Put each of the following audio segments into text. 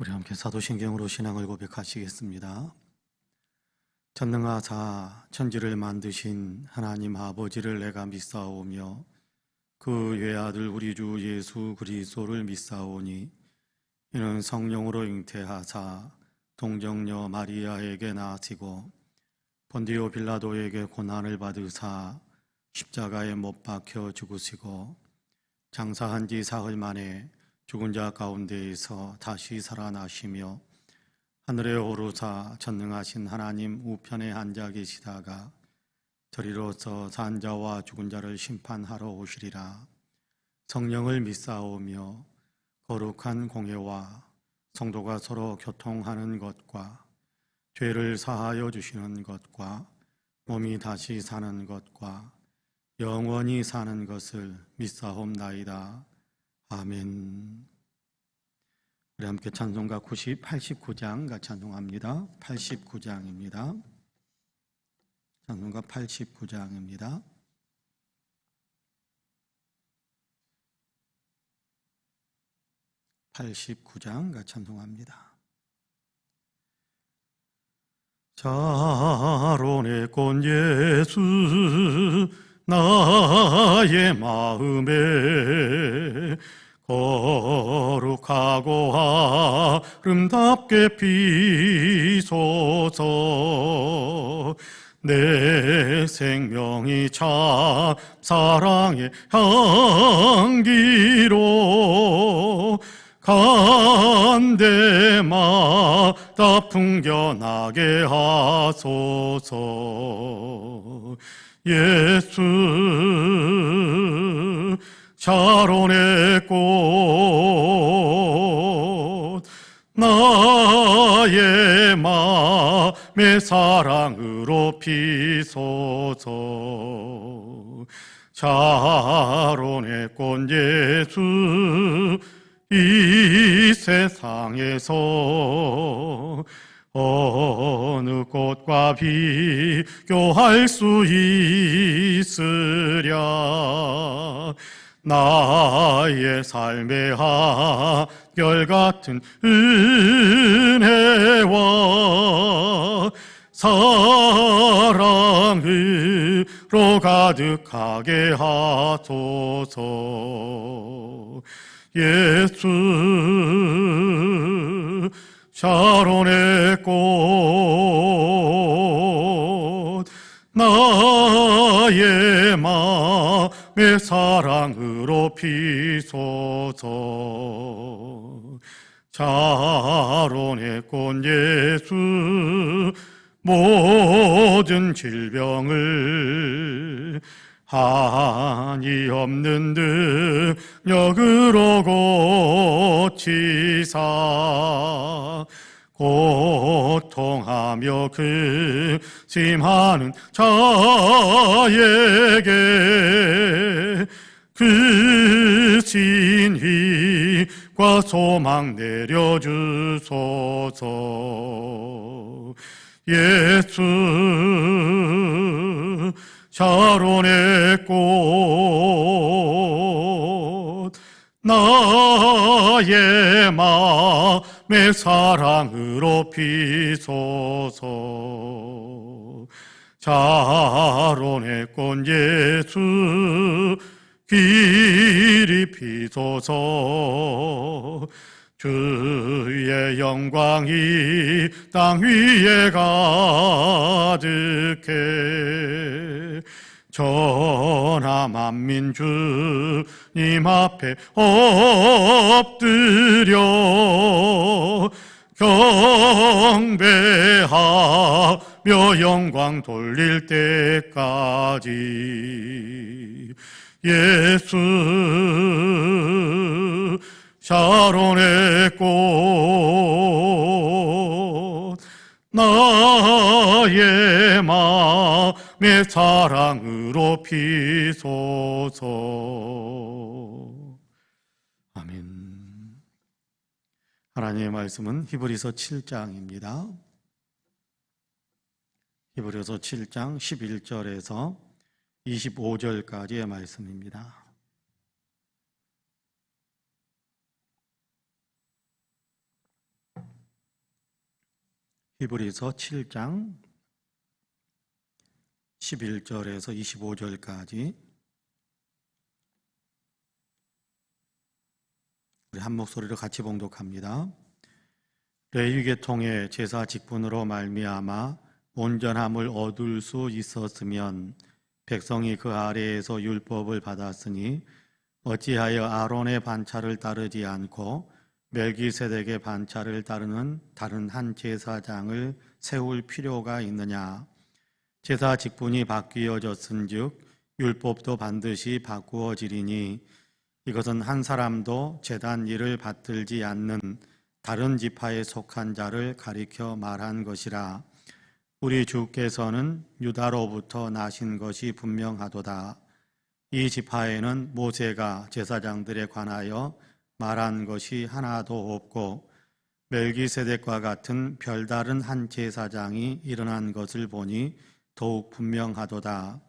우리 함께 사도신경으로 신앙을 고백하시겠습니다. 전능하사 천지를 만드신 하나님 아버지를 내가 믿사오며 그 외아들 우리 주 예수 그리스도를 믿사오니 이는 성령으로 잉태하사 동정녀 마리아에게 나시고 본디오 빌라도에게 고난을 받으사 십자가에 못 박혀 죽으시고 장사한 지 사흘 만에 죽은 자 가운데에서 다시 살아나시며 하늘에 오르사 전능하신 하나님 우편에 앉아 계시다가 저리로서 산 자와 죽은 자를 심판하러 오시리라. 성령을 믿사오며 거룩한 공예와 성도가 서로 교통하는 것과 죄를 사하여 주시는 것과 몸이 다시 사는 것과 영원히 사는 것을 믿사옵나이다. 아멘. 우리 함께 찬송가 89장 같이 찬송합니다. 89장입니다. 찬송가 89장입니다. 같이 찬송합니다. 자론의 꽃 예수 나의 마음에 거룩하고 아름답게 피소서. 내 생명이 참 사랑의 향기로 간데마다 풍겨나게 하소서. 예수 샤론의 꽃 나의 마음의 사랑으로 피소서. 샤론의 꽃 예수 이 세상에서 어느 꽃과 비교할 수 있으랴. 나의 삶의 한결같은 은혜와 사랑으로 가득하게 하소서. 예수 샤론의 꽃 나의 마음의 사랑으로 피소서. 샤론의 꽃 예수 모든 질병을 한이 없는 능력으로 고치사 고통하며 근심하는 자에게 그 진희과 소망 내려주소서. 예수 샤론의 꽃 나의 마음의 사랑으로 피소서. 샤론의 꽃 예수 길이 피소서. 주의 영광이 땅 위에 가득해 전하 만민 주님 앞에 엎드려 경배하며 영광 돌릴 때까지. 예수 샤론의 꽃 나의 마음의 사랑으로 피소서. 아멘. 하나님의 말씀은 히브리서 7장입니다. 히브리서 7장 11절에서 25절까지의 말씀입니다. 히브리서 7장 11절에서 25절까지 우리 한 목소리로 같이 봉독합니다. 레위 계통의 제사 직분으로 말미암아 온전함을 얻을 수 있었으면 백성이 그 아래에서 율법을 받았으니 어찌하여 아론의 반차를 따르지 않고 멜기세덱의 반차를 따르는 다른 한 제사장을 세울 필요가 있느냐? 제사 직분이 바뀌어졌은즉 율법도 반드시 바꾸어지리니 이것은 한 사람도 제단 일을 받들지 않는 다른 지파에 속한 자를 가리켜 말한 것이라. 우리 주께서는 유다로부터 나신 것이 분명하도다. 이 지파에는 모세가 제사장들에 관하여 말한 것이 하나도 없고 멜기세덱과 같은 별다른 한 제사장이 일어난 것을 보니 더욱 분명하도다.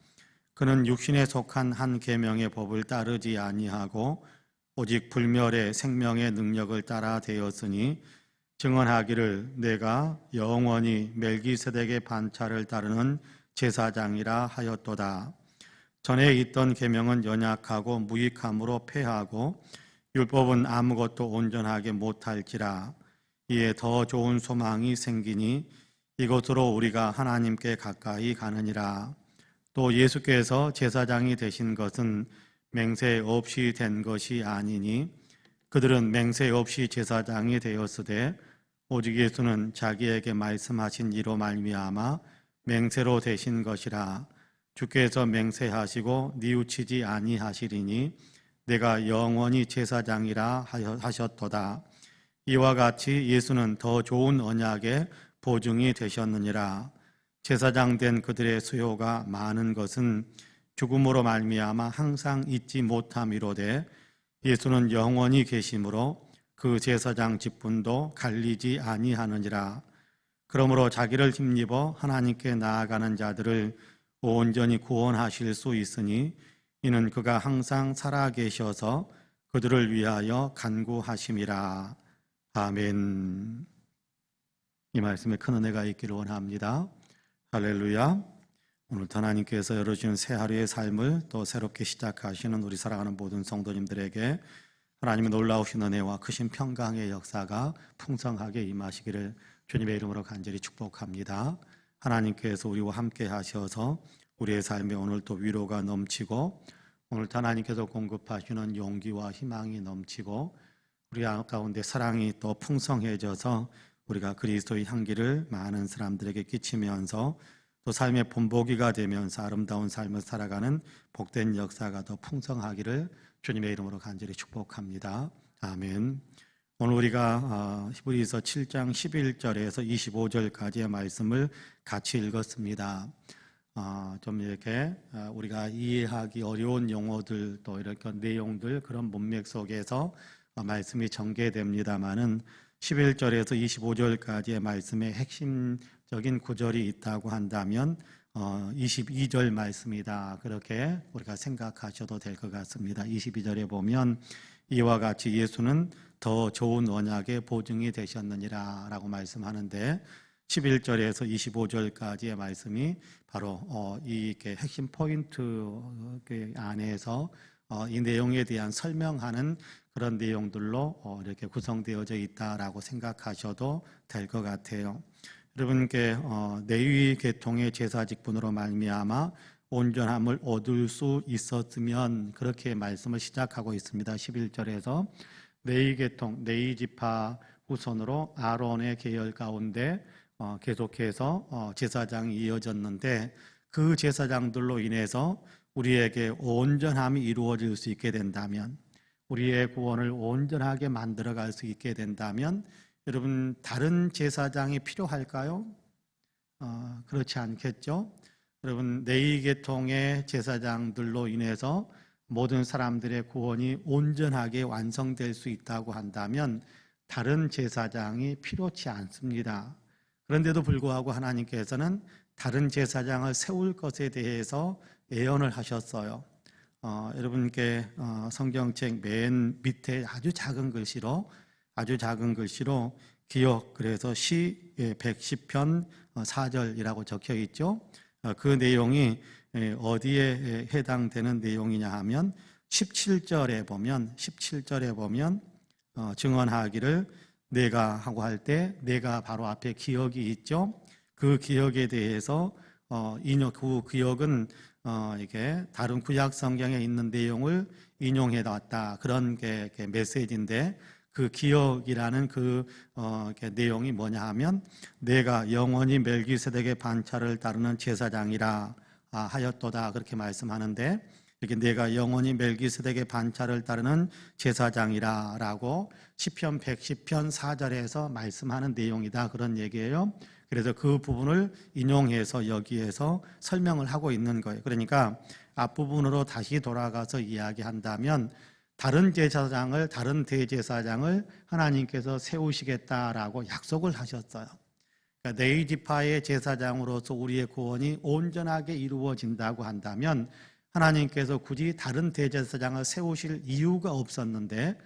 그는 육신에 속한 한 계명의 법을 따르지 아니하고 오직 불멸의 생명의 능력을 따라 되었으니 증언하기를 내가 영원히 멜기세덱의 반차를 따르는 제사장이라 하였도다. 전에 있던 계명은 연약하고 무익함으로 패하고 율법은 아무것도 온전하게 못할지라. 이에 더 좋은 소망이 생기니 이것으로 우리가 하나님께 가까이 가느니라. 또 예수께서 제사장이 되신 것은 맹세 없이 된 것이 아니니 그들은 맹세 없이 제사장이 되었으되 오직 예수는 자기에게 말씀하신 이로 말미암아 맹세로 되신 것이라. 주께서 맹세하시고 뉘우치지 아니하시리니 내가 영원히 제사장이라 하셨도다. 이와 같이 예수는 더 좋은 언약의 보증이 되셨느니라. 제사장 된 그들의 수요가 많은 것은 죽음으로 말미암아 항상 잊지 못함이로되 예수는 영원히 계심으로 그 제사장 직분도 갈리지 아니하느니라. 그러므로 자기를 힘입어 하나님께 나아가는 자들을 온전히 구원하실 수 있으니 이는 그가 항상 살아계셔서 그들을 위하여 간구하심이라. 아멘. 이 말씀에 큰 은혜가 있기를 원합니다. 할렐루야. 오늘 하나님께서 열어주신 새 하루의 삶을 또 새롭게 시작하시는 우리 사랑하는 모든 성도님들에게 하나님의 놀라우신 은혜와 크신 평강의 역사가 풍성하게 임하시기를 주님의 이름으로 간절히 축복합니다. 하나님께서 우리와 함께 하셔서 우리의 삶에 오늘 또 위로가 넘치고 오늘 하나님께서 공급하시는 용기와 희망이 넘치고 우리 가운데 사랑이 또 풍성해져서 우리가 그리스도의 향기를 많은 사람들에게 끼치면서 또 삶의 본보기가 되면서 아름다운 삶을 살아가는 복된 역사가 더 풍성하기를 주님의 이름으로 간절히 축복합니다. 아멘. 오늘 우리가 히브리서 7장 11절에서 25절까지의 말씀을 같이 읽었습니다. 좀 이렇게 우리가 이해하기 어려운 용어들 또 이렇게 내용들 그런 문맥 속에서 말씀이 전개됩니다마는 11절에서 25절까지의 말씀의 핵심적인 구절이 있다고 한다면 22절 말씀이다. 그렇게 우리가 생각하셔도 될 것 같습니다. 22절에 보면 이와 같이 예수는 더 좋은 언약의 보증이 되셨느니라 라고 말씀하는데 11절에서 25절까지의 말씀이 바로 이 핵심 포인트 안에서 이 내용에 대한 설명하는 그런 내용들로 이렇게 구성되어져 있다라고 생각하셔도 될 것 같아요. 여러분께 레위 계통의 제사 직분으로 말미암아 온전함을 얻을 수 있었으면 그렇게 말씀을 시작하고 있습니다. 11절에서 레위 계통, 레위 지파 후손으로 아론의 계열 가운데 계속해서 제사장이 이어졌는데 그 제사장들로 인해서 우리에게 온전함이 이루어질 수 있게 된다면 우리의 구원을 온전하게 만들어갈 수 있게 된다면 여러분 다른 제사장이 필요할까요? 그렇지 않겠죠? 여러분 레위 계통의 제사장들로 인해서 모든 사람들의 구원이 온전하게 완성될 수 있다고 한다면 다른 제사장이 필요치 않습니다. 그런데도 불구하고 하나님께서는 다른 제사장을 세울 것에 대해서 예언을 하셨어요. 여러분께 성경책 맨 밑에 아주 작은 글씨로 기억, 그래서 시 110편 4절이라고 적혀 있죠. 그 내용이 어디에 해당되는 내용이냐 하면 17절에 보면 증언하기를 내가 하고 할 때 내가 바로 앞에 기억이 있죠. 그 기억에 대해서 그 기억은 이게 다른 구약 성경에 있는 내용을 인용해 놨다, 그런 게 메시지인데, 그 기억이라는 그 내용이 뭐냐 하면 내가 영원히 멜기세덱의 반차를 따르는 제사장이라 하였도다, 그렇게 말씀하는데, 이렇게 내가 영원히 멜기세덱의 반차를 따르는 제사장이라 라고 시편 110편 4절에서 말씀하는 내용이다, 그런 얘기예요. 그래서 그 부분을 인용해서 여기에서 설명을 하고 있는 거예요. 그러니까 앞부분으로 다시 돌아가서 이야기한다면 다른 대제사장을 하나님께서 세우시겠다라고 약속을 하셨어요. 그러니까 네 지파의 제사장으로서 우리의 구원이 온전하게 이루어진다고 한다면 하나님께서 굳이 다른 대제사장을 세우실 이유가 없었는데,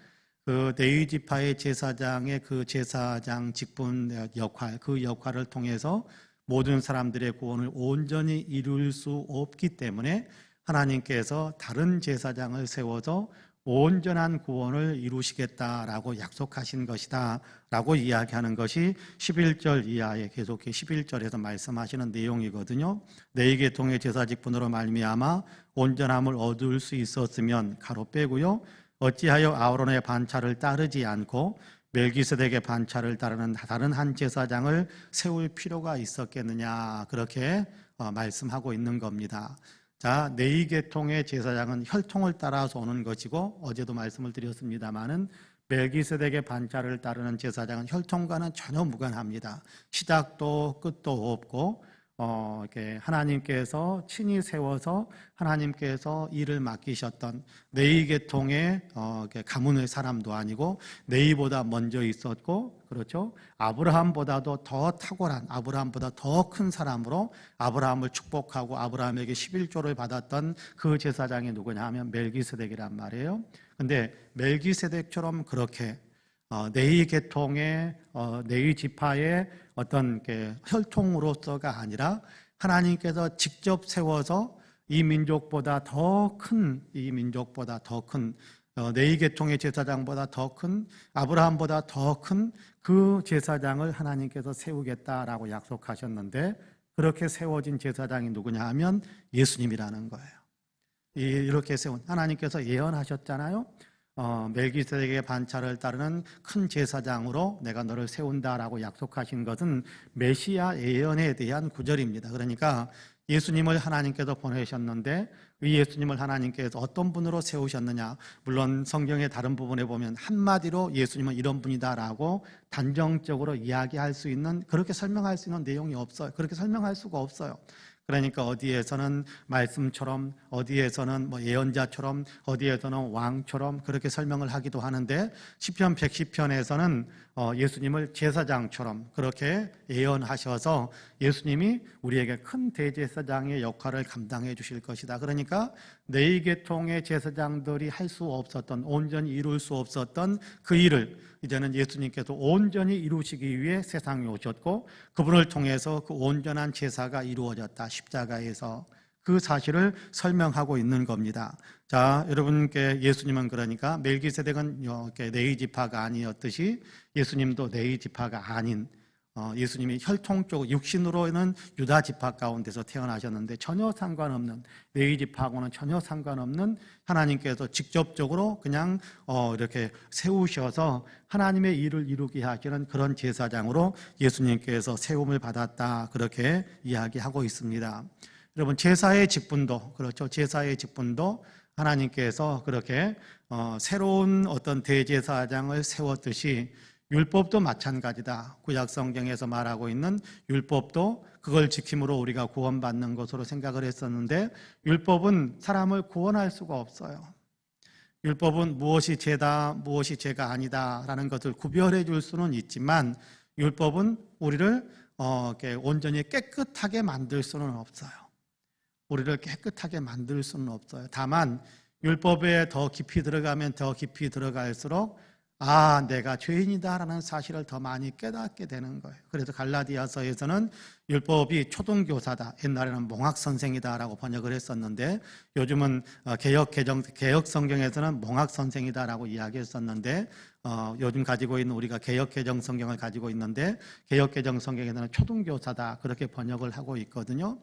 그 네 지파의 제사장의 그 제사장 직분 역할, 그 역할을 통해서 모든 사람들의 구원을 온전히 이룰 수 없기 때문에 하나님께서 다른 제사장을 세워서 온전한 구원을 이루시겠다라고 약속하신 것이다 라고 이야기하는 것이 11절 이하에 계속해 11절에서 말씀하시는 내용이거든요. 네 계통의 제사 직분으로 말미암아 온전함을 얻을 수 있었으면, 가로 빼고요, 어찌하여 아론의 반차를 따르지 않고 멜기세덱의 반차를 따르는 다른 한 제사장을 세울 필요가 있었겠느냐, 그렇게 말씀하고 있는 겁니다. 자, 네 계통의 제사장은 혈통을 따라서 오는 것이고, 어제도 말씀을 드렸습니다마는 멜기세덱의 반차를 따르는 제사장은 혈통과는 전혀 무관합니다. 시작도 끝도 없고 이렇게 하나님께서 친히 세워서 하나님께서 일을 맡기셨던 네 계통의 가문의 사람도 아니고, 네이보다 먼저 있었고, 그렇죠, 아브라함보다도 더 탁월한, 아브라함보다 더 큰 사람으로 아브라함을 축복하고 아브라함에게 11조를 받았던 그 제사장이 누구냐 하면 멜기세덱이란 말이에요. 근데 멜기세덱처럼 그렇게 네 계통의 네 지파의 어떤 혈통으로서가 아니라 하나님께서 직접 세워서 이 민족보다 더 큰 네 계통의 제사장보다 더 큰, 아브라함보다 더 큰 그 제사장을 하나님께서 세우겠다라고 약속하셨는데, 그렇게 세워진 제사장이 누구냐 하면 예수님이라는 거예요. 이렇게 세운, 하나님께서 예언하셨잖아요. 멜기세덱의 반차를 따르는 큰 제사장으로 내가 너를 세운다라고 약속하신 것은 메시아 예언에 대한 구절입니다. 그러니까 예수님을 하나님께서 보내셨는데, 이 예수님을 하나님께서 어떤 분으로 세우셨느냐, 물론 성경의 다른 부분에 보면 한마디로 예수님은 이런 분이다라고 단정적으로 이야기할 수 있는, 그렇게 설명할 수 있는 내용이 없어요. 그렇게 설명할 수가 없어요. 그러니까 어디에서는 말씀처럼, 어디에서는 예언자처럼, 어디에서는 왕처럼 그렇게 설명을 하기도 하는데, 시편 110편에서는 예수님을 제사장처럼 그렇게 예언하셔서 예수님이 우리에게 큰 대제사장의 역할을 감당해 주실 것이다. 그러니까 네 계통의 제사장들이 할 수 없었던, 온전히 이룰 수 없었던 그 일을 이제는 예수님께서 온전히 이루시기 위해 세상에 오셨고, 그분을 통해서 그 온전한 제사가 이루어졌다, 십자가에서. 그 사실을 설명하고 있는 겁니다. 자, 여러분께 예수님은 그러니까 멜기세덱은 네 지파가 아니었듯이 예수님도 네 지파가 아닌, 예수님이 혈통적 육신으로는 유다 지파 가운데서 태어나셨는데 전혀 상관없는, 네 지파하고는 전혀 상관없는, 하나님께서 직접적으로 그냥 이렇게 세우셔서 하나님의 일을 이루게 하시는 그런 제사장으로 예수님께서 세움을 받았다, 그렇게 이야기하고 있습니다. 여러분, 제사의 직분도 그렇죠. 제사의 직분도 하나님께서 그렇게 새로운 어떤 대제사장을 세웠듯이 율법도 마찬가지다. 구약 성경에서 말하고 있는 율법도 그걸 지킴으로 우리가 구원받는 것으로 생각을 했었는데, 율법은 사람을 구원할 수가 없어요. 율법은 무엇이 죄다, 무엇이 죄가 아니다라는 것을 구별해 줄 수는 있지만, 율법은 우리를 온전히 깨끗하게 만들 수는 없어요. 우리를 깨끗하게 만들 수는 없어요. 다만 율법에 더 깊이 들어가면 더 깊이 들어갈수록 내가 죄인이다라는 사실을 더 많이 깨닫게 되는 거예요. 그래서 갈라디아서에서는 율법이 초등교사다, 옛날에는 몽학선생이다라고 번역을 했었는데, 요즘은 개혁 성경에서는 몽학선생이다라고 이야기했었는데, 요즘 가지고 있는 우리가 개혁개정 성경을 가지고 있는데, 개혁개정 성경에서는 초등교사다 그렇게 번역을 하고 있거든요.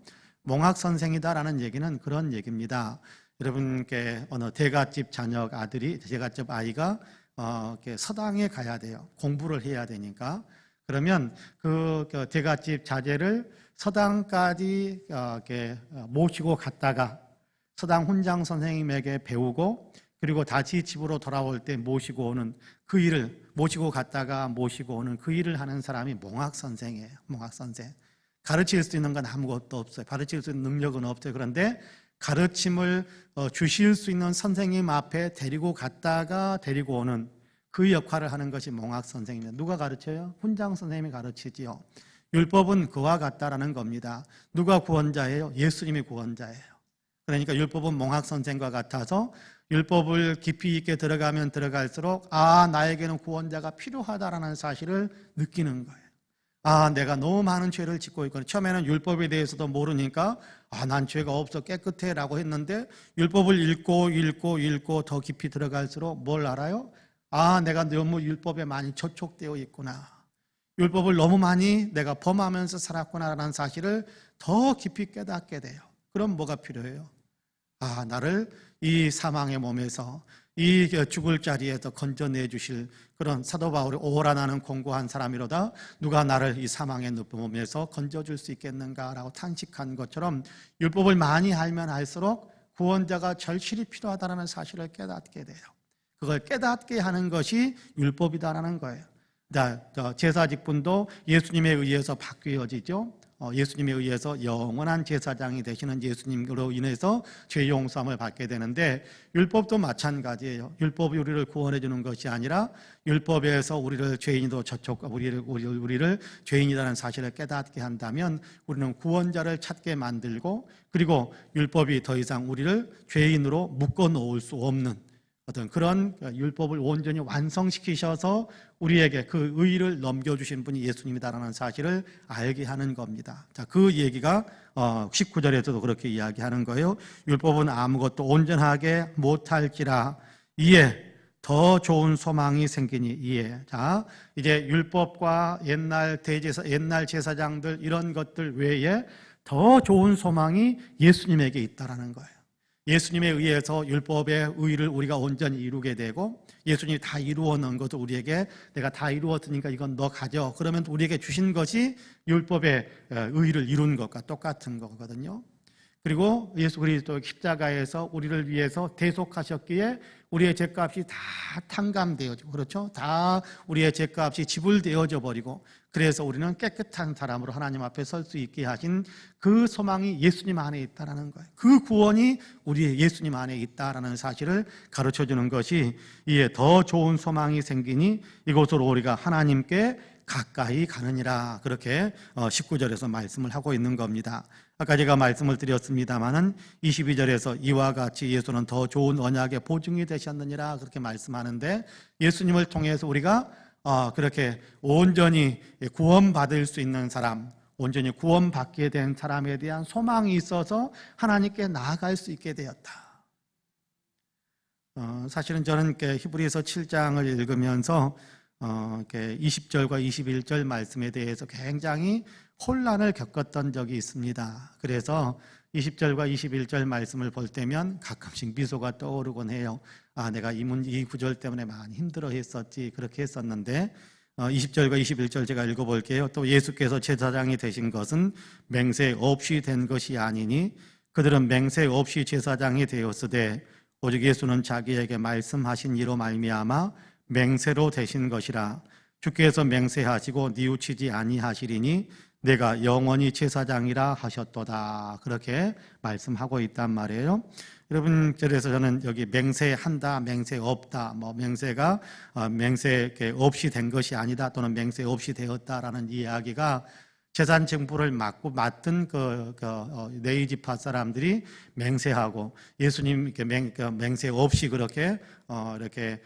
몽학선생이다라는 얘기는 그런 얘기입니다. 여러분께 어느 대갓집 대갓집 아이가 이렇게 서당에 가야 돼요. 공부를 해야 되니까. 그러면 그 대갓집 자제를 서당까지 이렇게 모시고 갔다가 서당 훈장 선생님에게 배우고, 그리고 다시 집으로 돌아올 때 모시고 오는 그 일을, 모시고 갔다가 모시고 오는 그 일을 하는 사람이 몽학 선생이에요. 몽학 선생. 가르칠 수 있는 건 아무것도 없어요. 가르칠 수 있는 능력은 없어요. 그런데 가르침을 주실 수 있는 선생님 앞에 데리고 갔다가 데리고 오는 그 역할을 하는 것이 몽학 선생입니다. 누가 가르쳐요? 훈장 선생님이 가르치지요. 율법은 그와 같다라는 겁니다. 누가 구원자예요? 예수님이 구원자예요. 그러니까 율법은 몽학 선생과 같아서 율법을 깊이 있게 들어가면 들어갈수록 나에게는 구원자가 필요하다라는 사실을 느끼는 거예요. 내가 너무 많은 죄를 짓고 있거든요. 처음에는 율법에 대해서도 모르니까 난 죄가 없어 깨끗해 라고 했는데, 율법을 읽고 더 깊이 들어갈수록 뭘 알아요? 내가 너무 율법에 많이 저촉되어 있구나, 율법을 너무 많이 내가 범하면서 살았구나라는 사실을 더 깊이 깨닫게 돼요. 그럼 뭐가 필요해요? 나를 이 사망의 몸에서, 이 죽을 자리에서 건져내 주실 그런 사도 바울이 오라 나는 공고한 사람이로다, 누가 나를 이 사망의 몸에서 건져줄 수 있겠는가라고 탄식한 것처럼, 율법을 많이 알면 알수록 구원자가 절실히 필요하다는 사실을 깨닫게 돼요. 그걸 깨닫게 하는 것이 율법이다라는 거예요. 제사 직분도 예수님에 의해서 바뀌어지죠. 예수님에 의해서 영원한 제사장이 되시는 예수님으로 인해서 죄 용서함을 받게 되는데, 율법도 마찬가지예요. 율법이 우리를 구원해 주는 것이 아니라 율법에서 우리를 죄인으로 우리를 죄인이라는 사실을 깨닫게 한다면 우리는 구원자를 찾게 만들고, 그리고 율법이 더 이상 우리를 죄인으로 묶어 놓을 수 없는 어떤 그런 율법을 온전히 완성시키셔서 우리에게 그 의의를 넘겨주신 분이 예수님이다라는 사실을 알게 하는 겁니다. 자, 그 얘기가 19절에서도 그렇게 이야기하는 거예요. 율법은 아무것도 온전하게 못할지라 이에 더 좋은 소망이 생기니 이에. 자, 이제 율법과 옛날 제사장들 이런 것들 외에 더 좋은 소망이 예수님에게 있다라는 거예요. 예수님에 의해서 율법의 의의를 우리가 온전히 이루게 되고, 예수님이 다 이루어 놓은 것을 우리에게 내가 다 이루었으니까 이건 너 가져, 그러면 우리에게 주신 것이 율법의 의의를 이룬 것과 똑같은 거거든요. 그리고 예수 그리스도 십자가에서 우리를 위해서 대속하셨기에 우리의 죄값이 다 탕감되어지고, 그렇죠? 다 우리의 죄값이 지불되어져 버리고, 그래서 우리는 깨끗한 사람으로 하나님 앞에 설 수 있게 하신 그 소망이 예수님 안에 있다라는 거예요. 그 구원이 우리 예수님 안에 있다라는 사실을 가르쳐주는 것이, 이에 더 좋은 소망이 생기니 이곳으로 우리가 하나님께 가까이 가느니라, 그렇게 19절에서 말씀을 하고 있는 겁니다. 아까 제가 말씀을 드렸습니다마는 22절에서 이와 같이 예수는 더 좋은 언약의 보증이 되셨느니라 그렇게 말씀하는데, 예수님을 통해서 우리가 그렇게 온전히 구원받을 수 있는 사람, 온전히 구원받게 된 사람에 대한 소망이 있어서 하나님께 나아갈 수 있게 되었다. 사실은 저는 히브리서 7장을 읽으면서 20절과 21절 말씀에 대해서 굉장히 혼란을 겪었던 적이 있습니다. 그래서 20절과 21절 말씀을 볼 때면 가끔씩 미소가 떠오르곤 해요. 내가 이 구절 때문에 많이 힘들어 했었지, 그렇게 했었는데 20절과 21절 제가 읽어볼게요. 또 예수께서 제사장이 되신 것은 맹세 없이 된 것이 아니니 그들은 맹세 없이 제사장이 되었으되 오직 예수는 자기에게 말씀하신 이로 말미암아 맹세로 되신 것이라. 주께서 맹세하시고 뉘우치지 아니하시리니 내가 영원히 제사장이라 하셨도다. 그렇게 말씀하고 있단 말이에요. 여러분, 그래서 저는 여기 맹세한다, 맹세 없다, 맹세 없이 된 것이 아니다, 또는 맹세 없이 되었다라는 이야기가 재산 증부를 맡은 네이지파 사람들이 맹세하고 예수님 맹세 없이 그렇게 이렇게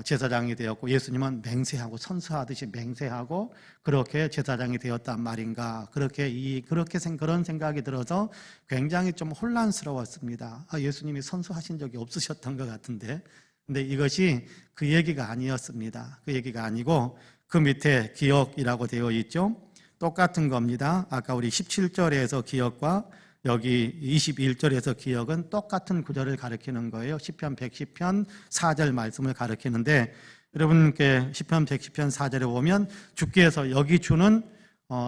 제사장이 되었고, 예수님은 맹세하고 선서하듯이 맹세하고 그렇게 제사장이 되었단 말인가, 그런 생각이 들어서 굉장히 좀 혼란스러웠습니다. 예수님이 선서하신 적이 없으셨던 것 같은데, 근데 이것이 그 얘기가 아니었습니다. 그 얘기가 아니고 그 밑에 기억이라고 되어 있죠. 똑같은 겁니다. 아까 우리 17절에서 기억과 여기 21절에서 기억은 똑같은 구절을 가리키는 거예요. 시편 110편 4절 말씀을 가리키는데, 여러분께 시편 110편 4절에 보면 주께서 여기 주는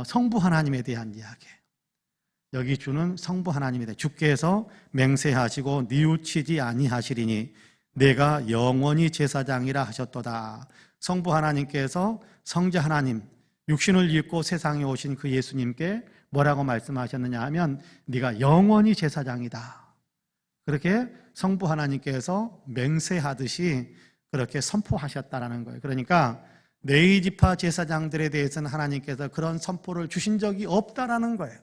성부 하나님에 대한 이야기예요. 여기 주는 성부 하나님에 대해 주께서 맹세하시고 뉘우치지 아니하시리니 내가 영원히 제사장이라 하셨도다. 성부 하나님께서 성자 하나님, 육신을 입고 세상에 오신 그 예수님께 뭐라고 말씀하셨느냐 하면 네가 영원히 제사장이다. 그렇게 성부 하나님께서 맹세하듯이 그렇게 선포하셨다라는 거예요. 그러니까 네이지파 제사장들에 대해서는 하나님께서 그런 선포를 주신 적이 없다라는 거예요.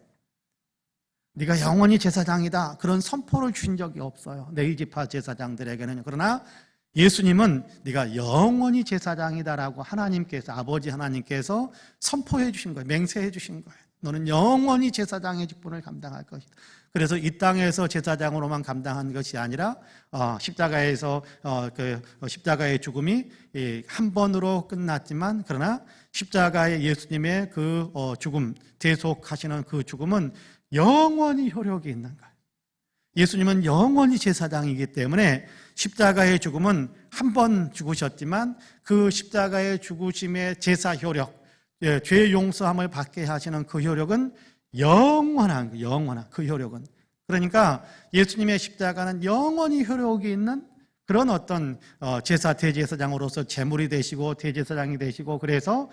네가 영원히 제사장이다, 그런 선포를 주신 적이 없어요, 네이지파 제사장들에게는요. 그러나 예수님은 네가 영원히 제사장이다라고 하나님께서, 아버지 하나님께서 선포해 주신 거예요. 맹세해 주신 거예요. 너는 영원히 제사장의 직분을 감당할 것이다. 그래서 이 땅에서 제사장으로만 감당한 것이 아니라 십자가에서 십자가의 죽음이 한 번으로 끝났지만, 그러나 십자가의 예수님의 그 죽음, 대속하시는 그 죽음은 영원히 효력이 있는 거예요. 예수님은 영원히 제사장이기 때문에 십자가의 죽음은 한 번 죽으셨지만 그 십자가의 죽으심의 제사 효력, 죄 용서함을 받게 하시는 그 효력은 영원한 그 효력은, 그러니까 예수님의 십자가는 영원히 효력이 있는 그런 어떤 대제사장으로서 제물이 되시고 대제사장이 되시고, 그래서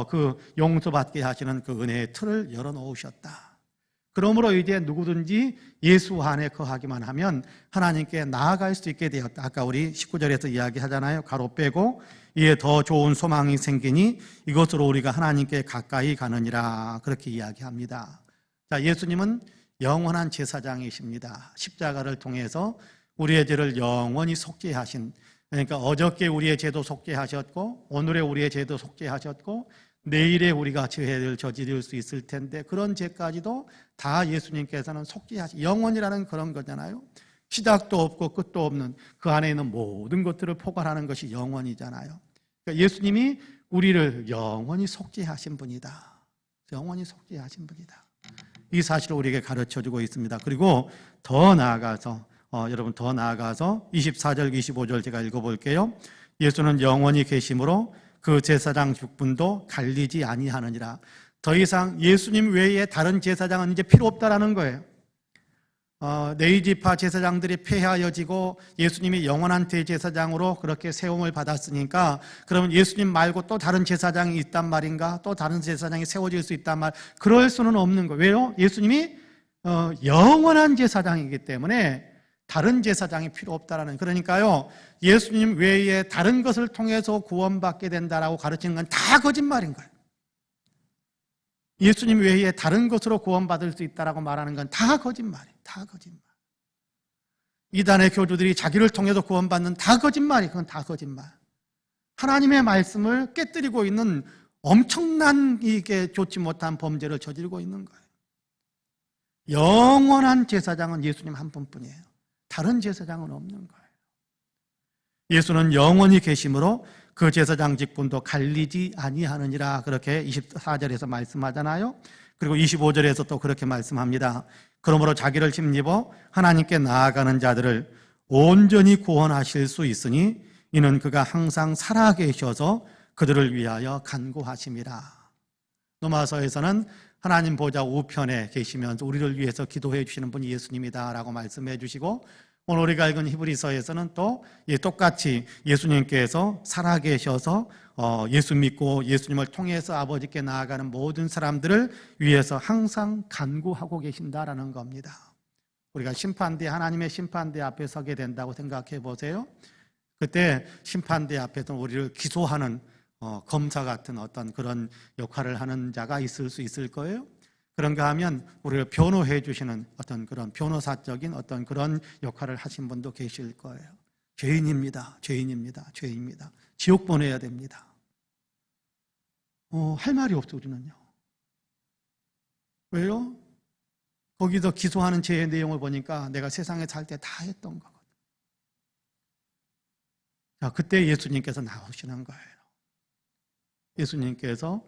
그 용서받게 하시는 그 은혜의 틀을 열어놓으셨다. 그러므로 이제 누구든지 예수 안에 거하기만 하면 하나님께 나아갈 수 있게 되었다. 아까 우리 19절에서 이야기하잖아요. 가로 빼고 이에 더 좋은 소망이 생기니 이것으로 우리가 하나님께 가까이 가느니라, 그렇게 이야기합니다. 자, 예수님은 영원한 제사장이십니다. 십자가를 통해서 우리의 죄를 영원히 속죄하신, 그러니까 어저께 우리의 죄도 속죄하셨고 오늘의 우리의 죄도 속죄하셨고 내일에 우리가 죄를 저지를 수 있을 텐데 그런 죄까지도 다 예수님께서는 속죄하시, 영원이라는 그런 거잖아요. 시작도 없고 끝도 없는 그 안에 있는 모든 것들을 포괄하는 것이 영원이잖아요. 그러니까 예수님이 우리를 영원히 속죄하신 분이다. 영원히 속죄하신 분이다. 이 사실을 우리에게 가르쳐주고 있습니다. 그리고 더 나아가서 여러분 더 나아가서 24절 25절 제가 읽어볼게요. 예수는 영원히 계심으로 그 제사장 직분도 갈리지 아니하느니라. 더 이상 예수님 외에 다른 제사장은 이제 필요 없다라는 거예요. 네이지파 제사장들이 폐하여지고 예수님이 영원한 대제사장으로 그렇게 세움을 받았으니까 그러면 예수님 말고 또 다른 제사장이 있단 말인가? 또 다른 제사장이 세워질 수 있단 말? 그럴 수는 없는 거예요. 왜요? 예수님이 영원한 제사장이기 때문에 다른 제사장이 필요 없다라는, 그러니까요 예수님 외에 다른 것을 통해서 구원받게 된다라고 가르치는 건 다 거짓말인 거예요. 예수님 외에 다른 것으로 구원받을 수 있다라고 말하는 건 다 거짓말이에요. 다 거짓말. 이단의 교주들이 자기를 통해서 구원받는 다 거짓말이에요. 그건 다 거짓말. 하나님의 말씀을 깨뜨리고 있는 엄청난 이게 좋지 못한 범죄를 저지르고 있는 거예요. 영원한 제사장은 예수님 한 분뿐이에요. 다른 제사장은 없는 거예요. 예수는 영원히 계심으로 그 제사장 직분도 갈리지 아니하느니라, 그렇게 24절에서 말씀하잖아요. 그리고 25절에서 또 그렇게 말씀합니다. 그러므로 자기를 힘입어 하나님께 나아가는 자들을 온전히 구원하실 수 있으니 이는 그가 항상 살아계셔서 그들을 위하여 간구하심이라. 로마서에서는 하나님 보좌 우편에 계시면서 우리를 위해서 기도해 주시는 분이 예수님이다라고 말씀해 주시고, 오늘 우리가 읽은 히브리서에서는 또 똑같이 예수님께서 살아계셔서 예수 믿고 예수님을 통해서 아버지께 나아가는 모든 사람들을 위해서 항상 간구하고 계신다라는 겁니다. 우리가 심판대, 하나님의 심판대 앞에 서게 된다고 생각해 보세요. 그때 심판대 앞에서 우리를 기소하는 검사 같은 어떤 그런 역할을 하는 자가 있을 수 있을 거예요. 그런가 하면 우리를 변호해 주시는 어떤 그런 변호사적인 어떤 그런 역할을 하신 분도 계실 거예요. 죄인입니다. 죄인입니다. 죄인입니다. 지옥 보내야 됩니다. 할 말이 없어 우리는요. 왜요? 거기서 기소하는 죄의 내용을 보니까 내가 세상에 살 때 다 했던 거거든. 자, 그때 예수님께서 나오시는 거예요. 예수님께서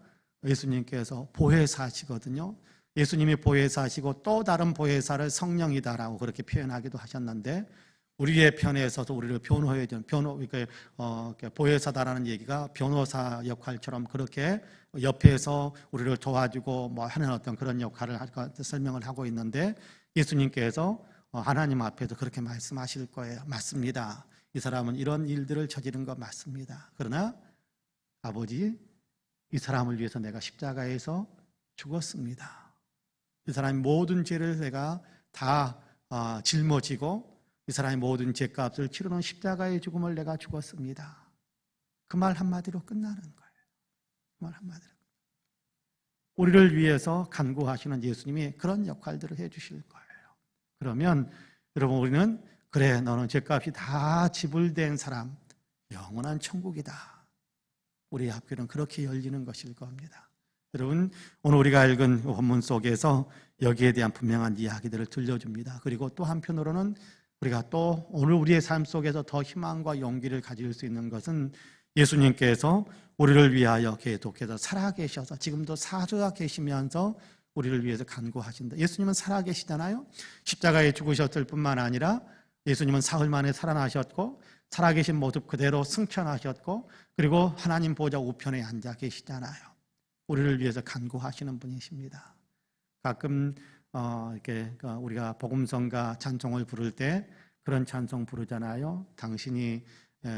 보혜사시거든요. 예수님이 보혜사시고 또 다른 보혜사를 성령이다라고 그렇게 표현하기도 하셨는데, 우리의 편에 서서 우리를 변호해 준 보혜사다라는 얘기가 변호사 역할처럼 그렇게 옆에서 우리를 도와주고 뭐 하는 어떤 그런 역할을 설명을 하고 있는데, 예수님께서 하나님 앞에서 그렇게 말씀하실 거예요. 맞습니다. 이 사람은 이런 일들을 저지른 거 맞습니다. 그러나 아버지, 이 사람을 위해서 내가 십자가에서 죽었습니다. 이 사람의 모든 죄를 내가 다 짊어지고 이 사람의 모든 죄값을 치르는 십자가의 죽음을 내가 죽었습니다. 그 말 한마디로 끝나는 거예요. 그 말 한마디로. 우리를 위해서 간구하시는 예수님이 그런 역할들을 해주실 거예요. 그러면 여러분, 우리는 그래, 너는 죄값이 다 지불된 사람, 영원한 천국이다. 우리의 앞길은 그렇게 열리는 것일 겁니다. 여러분, 오늘 우리가 읽은 본문 속에서 여기에 대한 분명한 이야기들을 들려줍니다. 그리고 또 한편으로는 우리가 또 오늘 우리의 삶 속에서 더 희망과 용기를 가질 수 있는 것은 예수님께서 우리를 위하여 계속해서 살아계셔서 지금도 살아계시면서 우리를 위해서 간구하신다. 예수님은 살아계시잖아요. 십자가에 죽으셨을 뿐만 아니라 예수님은 사흘 만에 살아나셨고 살아계신 모습 그대로 승천하셨고 그리고 하나님 보좌 우편에 앉아 계시잖아요. 우리를 위해서 간구하시는 분이십니다. 가끔 이렇게 우리가 복음성가 찬송을 부를 때 그런 찬송 부르잖아요. 당신이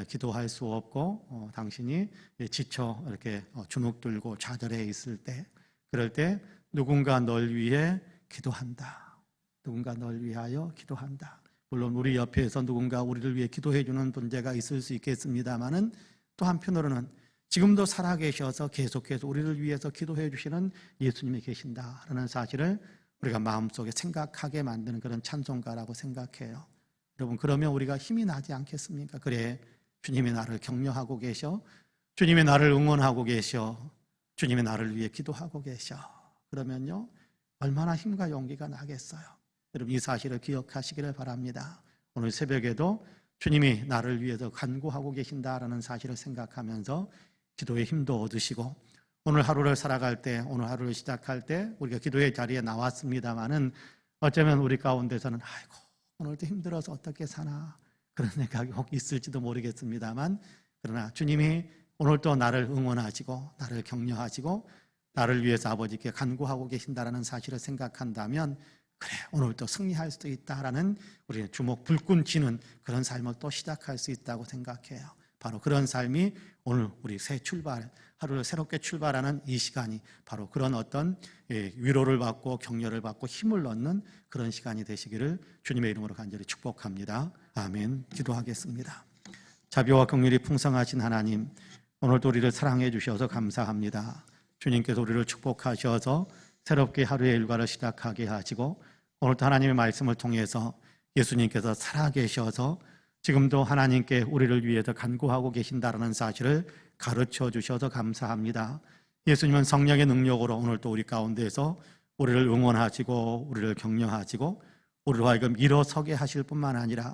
기도할 수 없고 당신이 지쳐 이렇게 주눅 들고 좌절해 있을 때, 그럴 때 누군가 널 위해 기도한다. 누군가 널 위하여 기도한다. 물론 우리 옆에서 누군가 우리를 위해 기도해 주는 존재가 있을 수 있겠습니다만은 또 한편으로는 지금도 살아계셔서 계속해서 우리를 위해서 기도해 주시는 예수님이 계신다라는 사실을 우리가 마음속에 생각하게 만드는 그런 찬송가라고 생각해요. 여러분, 그러면 우리가 힘이 나지 않겠습니까? 그래, 주님이 나를 격려하고 계셔. 주님이 나를 응원하고 계셔. 주님이 나를 위해 기도하고 계셔. 그러면요, 얼마나 힘과 용기가 나겠어요. 여러분, 이 사실을 기억하시기를 바랍니다. 오늘 새벽에도 주님이 나를 위해서 간구하고 계신다라는 사실을 생각하면서 기도의 힘도 얻으시고, 오늘 하루를 살아갈 때, 오늘 하루를 시작할 때 우리가 기도의 자리에 나왔습니다마는 어쩌면 우리 가운데서는 아이고, 오늘도 힘들어서 어떻게 사나 그런 생각이 혹 있을지도 모르겠습니다만, 그러나 주님이 오늘도 나를 응원하시고 나를 격려하시고 나를 위해서 아버지께 간구하고 계신다라는 사실을 생각한다면, 그래, 오늘도 승리할 수도 있다라는 우리의 주먹 불끈 쥐는 그런 삶을 또 시작할 수 있다고 생각해요. 바로 그런 삶이 오늘 우리 새 출발, 하루를 새롭게 출발하는 이 시간이 바로 그런 어떤 위로를 받고 격려를 받고 힘을 얻는 그런 시간이 되시기를 주님의 이름으로 간절히 축복합니다. 아멘. 기도하겠습니다. 자비와 긍휼이 풍성하신 하나님, 오늘도 우리를 사랑해 주셔서 감사합니다. 주님께서 우리를 축복하셔서 새롭게 하루의 일과를 시작하게 하시고, 오늘도 하나님의 말씀을 통해서 예수님께서 살아계셔서 지금도 하나님께 우리를 위해서 간구하고 계신다는 사실을 가르쳐 주셔서 감사합니다. 예수님은 성령의 능력으로 오늘도 우리 가운데서 우리를 응원하시고 우리를 격려하시고 우리로 하여금 일어서게 하실 뿐만 아니라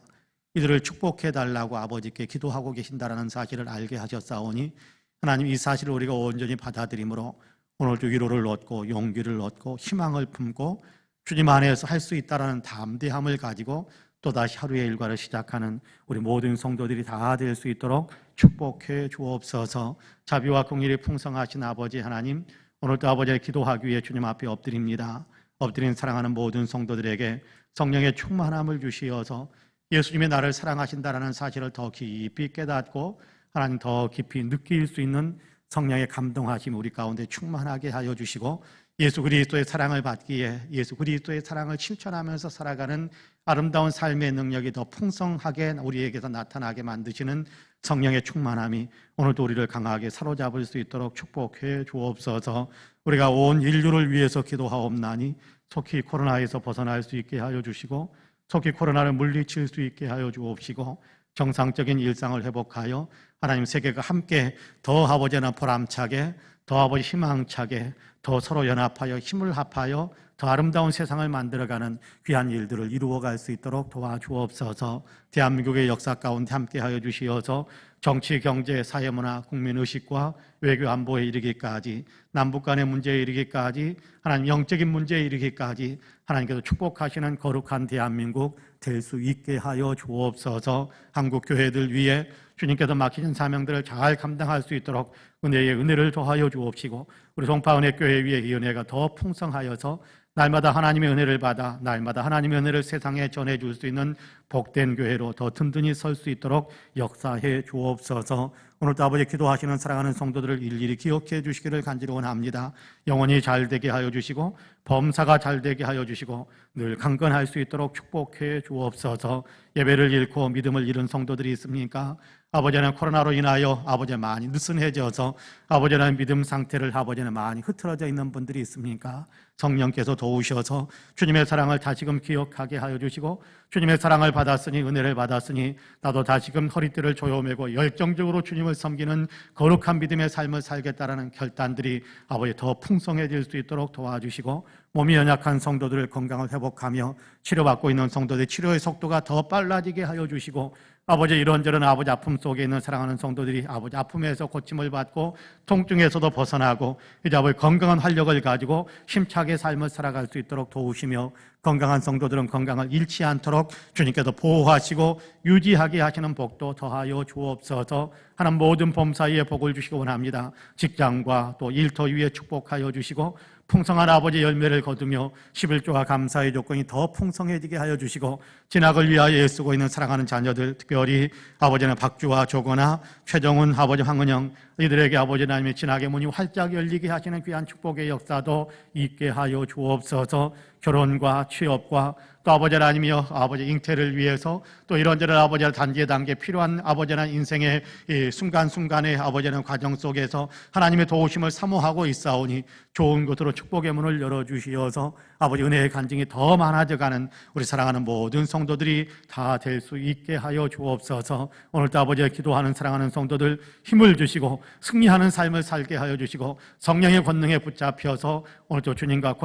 이들을 축복해 달라고 아버지께 기도하고 계신다는 사실을 알게 하셨사오니, 하나님, 이 사실을 우리가 온전히 받아들임으로 오늘도 위로를 얻고 용기를 얻고 희망을 품고 주님 안에서 할 수 있다는 담대함을 가지고 또다시 하루의 일과를 시작하는 우리 모든 성도들이 다 될 수 있도록 축복해 주옵소서. 자비와 긍휼이 풍성하신 아버지 하나님, 오늘도 아버지의 기도하기 위해 주님 앞에 엎드립니다. 엎드린 사랑하는 모든 성도들에게 성령의 충만함을 주시어서 예수님이 나를 사랑하신다는 사실을 더 깊이 깨닫고 하나님 더 깊이 느낄 수 있는 성령의 감동하심 우리 가운데 충만하게 하여 주시고, 예수 그리스도의 사랑을 받기에 예수 그리스도의 사랑을 실천하면서 살아가는 아름다운 삶의 능력이 더 풍성하게 우리에게서 나타나게 만드시는 성령의 충만함이 오늘도 우리를 강하게 사로잡을 수 있도록 축복해 주옵소서. 우리가 온 인류를 위해서 기도하옵나니 속히 코로나에서 벗어날 수 있게 하여 주시고 속히 코로나를 물리칠 수 있게 하여 주옵시고 정상적인 일상을 회복하여 하나님 세계가 함께 더 아버지나 보람차게 더 아버지 희망차게 더 서로 연합하여 힘을 합하여 더 아름다운 세상을 만들어가는 귀한 일들을 이루어갈 수 있도록 도와주옵소서. 대한민국의 역사 가운데 함께하여 주시어서 정치, 경제, 사회문화, 국민의식과 외교 안보에 이르기까지 남북 간의 문제에 이르기까지 하나님 영적인 문제에 이르기까지 하나님께서 축복하시는 거룩한 대한민국 될 수 있게 하여 주옵소서. 한국 교회들 위해 주님께서 맡기신 사명들을 잘 감당할 수 있도록 은혜의 은혜를 더하여 주옵시고 우리 송파은혜 교회 위에 이 은혜가 더 풍성하여서 날마다 하나님의 은혜를 받아 날마다 하나님의 은혜를 세상에 전해줄 수 있는 복된 교회로 더 든든히 설 수 있도록 역사해 주옵소서. 오늘도 아버지 기도하시는 사랑하는 성도들을 일일이 기억해 주시기를 간절히 원합니다. 영혼이 잘 되게 하여 주시고 범사가 잘 되게 하여 주시고 늘 강건할 수 있도록 축복해 주옵소서. 예배를 잃고 믿음을 잃은 성도들이 있습니까? 아버지는 코로나로 인하여 아버지 많이 느슨해져서 아버지는 믿음 상태를 아버지는 많이 흐트러져 있는 분들이 있습니까? 성령께서 도우셔서 주님의 사랑을 다시금 기억하게 하여 주시고 주님의 사랑을 받았으니 은혜를 받았으니 나도 다시금 허리띠를 조여매고 열정적으로 주님을 섬기는 거룩한 믿음의 삶을 살겠다라는 결단들이 아버지 더 풍성해질 수 있도록 도와주시고 몸이 연약한 성도들을 건강을 회복하며 치료받고 있는 성도들의 치료의 속도가 더 빨라지게 하여 주시고 아버지 이런저런 아버지 아픔 속에 있는 사랑하는 성도들이 아버지 아픔에서 고침을 받고 통증에서도 벗어나고 이제 아버지 건강한 활력을 가지고 힘차게 삶을 살아갈 수 있도록 도우시며 건강한 성도들은 건강을 잃지 않도록 주님께서 보호하시고 유지하게 하시는 복도 더하여 주옵소서. 하나님 모든 범사에 복을 주시기 원합니다. 직장과 또 일터 위에 축복하여 주시고 풍성한 아버지 열매를 거두며 11조와 감사의 조건이 더 풍성해지게 하여 주시고 진학을 위하여 애쓰고 있는 사랑하는 자녀들 특별히 아버지는 박주와 조거나 최정훈 아버지 황은영 이들에게 아버지 하나님의 진학의 문이 활짝 열리게 하시는 귀한 축복의 역사도 있게 하여 주옵소서. 결혼과 취업과 또 아버지 하나님이여 아버지 잉태를 위해서 또 이런저런 아버지 단계에 필요한 아버지 하나님 인생의 이 순간순간의 아버지 하나님 과정 속에서 하나님의 도우심을 사모하고 있사오니 좋은 곳으로 축복의 문을 열어주시어서 아버지 은혜의 간증이 더 많아져가는 우리 사랑하는 모든 성도들이 다 될 수 있게 하여 주옵소서. 오늘도 아버지의 기도하는 사랑하는 성도들 힘을 주시고 승리하는 삶을 살게 하여 주시고 성령의 권능에 붙잡혀서 오늘도 주님과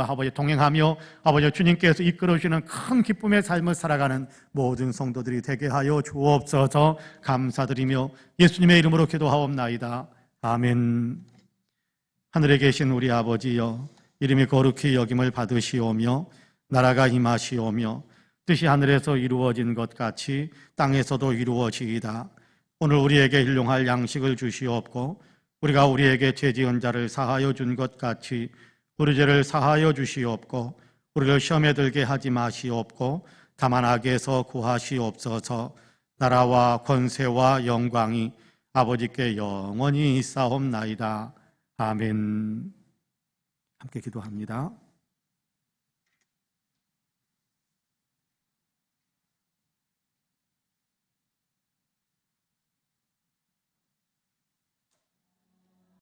아버지 동행하며 아버지 주님께서 이끌어 주시는 큰 기쁨의 삶을 살아가는 모든 성도들이 되게 하여 주옵소서. 감사드리며 예수님의 이름으로 기도하옵나이다. 아멘. 하늘에 계신 우리 아버지여 이름이 거룩히 여김을 받으시오며 나라가 임하시오며 뜻이 하늘에서 이루어진 것 같이 땅에서도 이루어지이다. 오늘 우리에게 일용할 양식을 주시옵고 우리가 우리에게 죄 지은 자를 사하여 준 것 같이 우리 죄를 사하여 주시옵고 우리를 시험에 들게 하지 마시옵고 다만 악에서 구하시옵소서. 나라와 권세와 영광이 아버지께 영원히 있사옵나이다. 아멘. 함께 기도합니다.